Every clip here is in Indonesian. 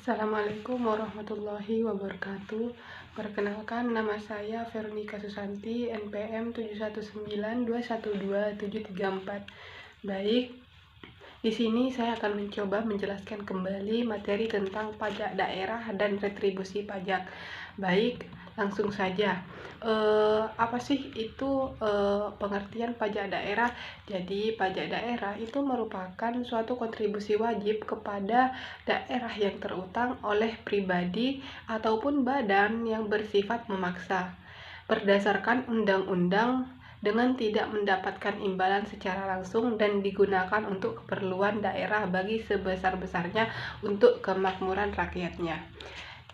Assalamualaikum warahmatullahi wabarakatuh. Perkenalkan, nama saya Veronica Susanti, NPM 7192127734. Baik, di sini saya akan mencoba menjelaskan kembali materi tentang pajak daerah dan retribusi pajak. Baik, langsung saja. Apa sih itu pengertian pajak daerah? Jadi, pajak daerah itu merupakan suatu kontribusi wajib kepada daerah yang terutang oleh pribadi ataupun badan yang bersifat memaksa berdasarkan undang-undang dengan tidak mendapatkan imbalan secara langsung dan digunakan untuk keperluan daerah bagi sebesar-besarnya untuk kemakmuran rakyatnya.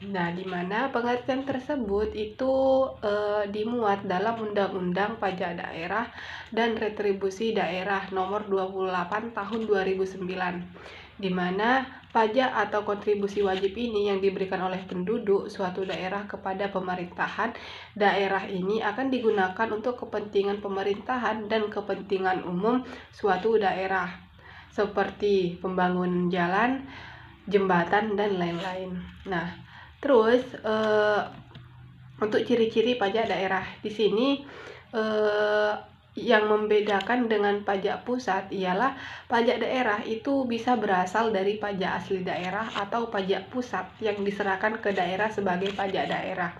Nah, di mana pengertian tersebut itu dimuat dalam Undang-Undang Pajak Daerah dan Retribusi Daerah Nomor 28 Tahun 2009, di mana pajak atau kontribusi wajib ini yang diberikan oleh penduduk suatu daerah kepada pemerintahan daerah ini akan digunakan untuk kepentingan pemerintahan dan kepentingan umum suatu daerah, seperti pembangunan jalan, jembatan, dan lain-lain. Nah, terus untuk ciri-ciri pajak daerah di sini yang membedakan dengan pajak pusat ialah pajak daerah itu bisa berasal dari pajak asli daerah atau pajak pusat yang diserahkan ke daerah sebagai pajak daerah.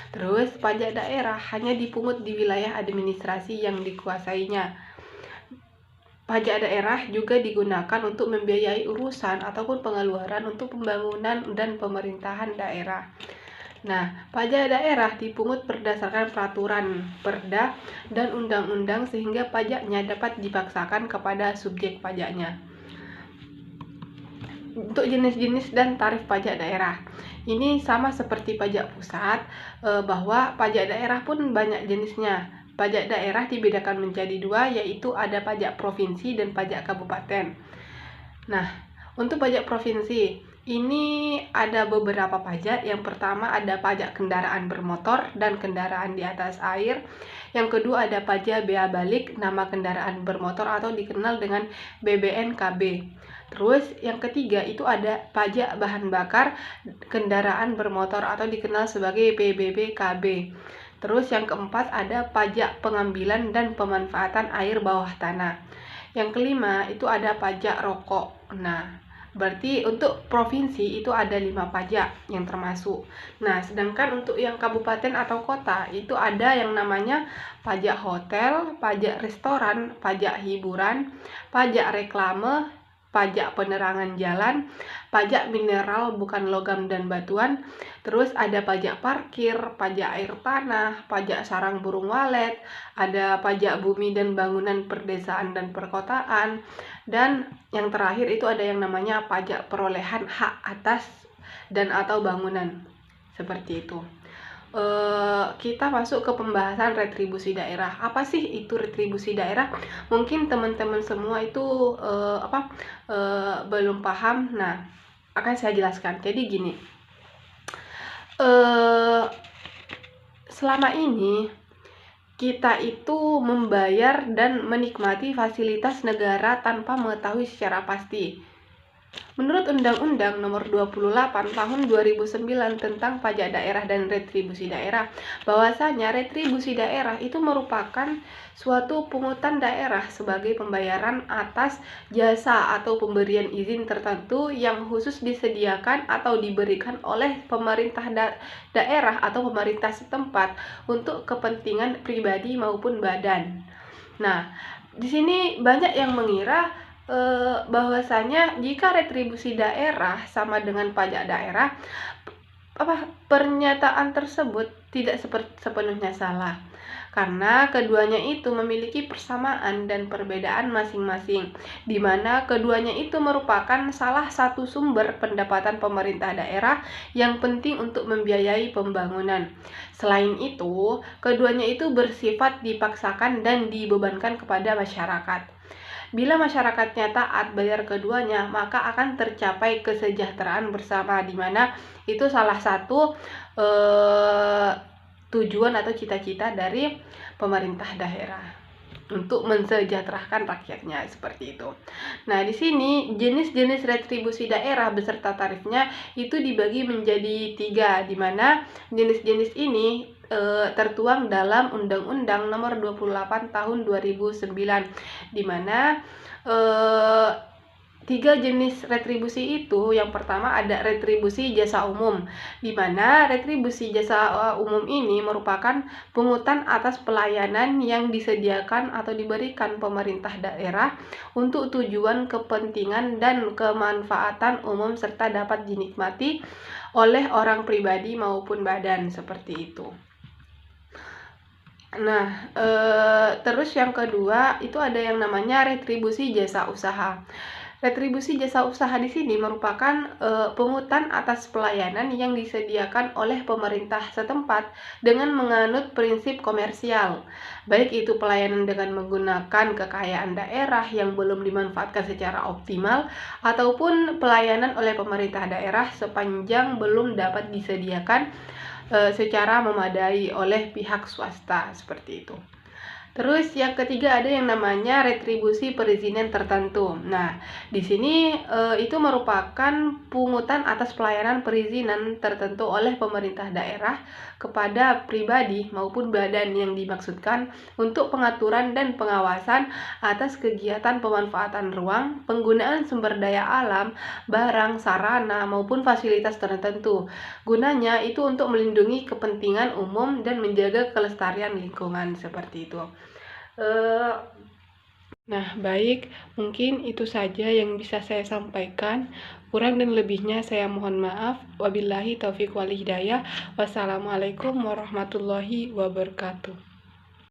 Terus pajak daerah hanya dipungut di wilayah administrasi yang dikuasainya. Pajak daerah juga digunakan untuk membiayai urusan ataupun pengeluaran untuk pembangunan dan pemerintahan daerah. Nah, pajak daerah dipungut berdasarkan peraturan Perda dan undang-undang sehingga pajaknya dapat dipaksakan kepada subjek pajaknya. Untuk jenis-jenis dan tarif pajak daerah, ini sama seperti pajak pusat, bahwa pajak daerah pun banyak jenisnya. Pajak daerah dibedakan menjadi dua, yaitu ada pajak provinsi dan pajak kabupaten. Nah, untuk pajak provinsi, ini ada beberapa pajak. Yang pertama ada pajak kendaraan bermotor dan kendaraan di atas air. Yang kedua ada pajak bea balik nama kendaraan bermotor atau dikenal dengan BBNKB. Terus yang ketiga itu ada pajak bahan bakar kendaraan bermotor atau dikenal sebagai PBBKB. Terus yang keempat ada pajak pengambilan dan pemanfaatan air bawah tanah. Yang kelima itu ada pajak rokok. Nah, berarti untuk provinsi itu ada 5 pajak yang termasuk. Nah, sedangkan untuk yang kabupaten atau kota itu ada yang namanya pajak hotel, pajak restoran, pajak hiburan, pajak reklame, pajak penerangan jalan, pajak mineral bukan logam dan batuan, terus ada pajak parkir, pajak air tanah, pajak sarang burung walet, ada pajak bumi dan bangunan perdesaan dan perkotaan, dan yang terakhir itu ada yang namanya pajak perolehan hak atas dan atau bangunan. Seperti itu. Kita masuk ke pembahasan retribusi daerah. Apa sih itu retribusi daerah? Mungkin teman-teman semua itu belum paham. Nah, akan saya jelaskan. Jadi gini, selama ini kita itu membayar dan menikmati fasilitas negara tanpa mengetahui secara pasti. Menurut Undang-Undang Nomor 28 Tahun 2009 tentang Pajak Daerah dan Retribusi Daerah, bahwasanya retribusi daerah itu merupakan suatu pungutan daerah sebagai pembayaran atas jasa atau pemberian izin tertentu yang khusus disediakan atau diberikan oleh pemerintah daerah atau pemerintah setempat untuk kepentingan pribadi maupun badan. Nah, di sini banyak yang mengira bahwasanya jika retribusi daerah sama dengan pajak daerah, pernyataan tersebut tidak sepenuhnya salah, karena keduanya itu memiliki persamaan dan perbedaan masing-masing, di mana keduanya itu merupakan salah satu sumber pendapatan pemerintah daerah yang penting untuk membiayai pembangunan. Selain itu, keduanya itu bersifat dipaksakan dan dibebankan kepada masyarakat. Bila masyarakatnya taat bayar keduanya, maka akan tercapai kesejahteraan bersama, di mana itu salah satu tujuan atau cita-cita dari pemerintah daerah. untuk mensejahterakan rakyatnya seperti itu. Nah, di sini jenis-jenis retribusi daerah beserta tarifnya itu dibagi menjadi 3, di mana jenis-jenis ini tertuang dalam Undang-Undang Nomor 28 Tahun 2009, di mana 3 jenis retribusi itu. Yang pertama ada retribusi jasa umum, di mana retribusi jasa umum ini merupakan pungutan atas pelayanan yang disediakan atau diberikan pemerintah daerah untuk tujuan kepentingan dan kemanfaatan umum serta dapat dinikmati oleh orang pribadi maupun badan, seperti itu. Nah, terus yang kedua itu ada yang namanya retribusi jasa usaha. Retribusi jasa usaha di sini merupakan pungutan atas pelayanan yang disediakan oleh pemerintah setempat dengan menganut prinsip komersial, baik itu pelayanan dengan menggunakan kekayaan daerah yang belum dimanfaatkan secara optimal, ataupun pelayanan oleh pemerintah daerah sepanjang belum dapat disediakan secara memadai oleh pihak swasta, seperti itu. Terus yang ketiga ada yang namanya retribusi perizinan tertentu. Nah, di sini itu merupakan pungutan atas pelayanan perizinan tertentu oleh pemerintah daerah kepada pribadi maupun badan yang dimaksudkan untuk pengaturan dan pengawasan atas kegiatan pemanfaatan ruang, penggunaan sumber daya alam, barang, sarana maupun fasilitas tertentu. Gunanya itu untuk melindungi kepentingan umum dan menjaga kelestarian lingkungan, seperti itu. Nah, baik, mungkin itu saja yang bisa saya sampaikan. Kurang dan lebihnya saya mohon maaf. Wabillahi taufiq wal hidayah. Wassalamualaikum warahmatullahi wabarakatuh.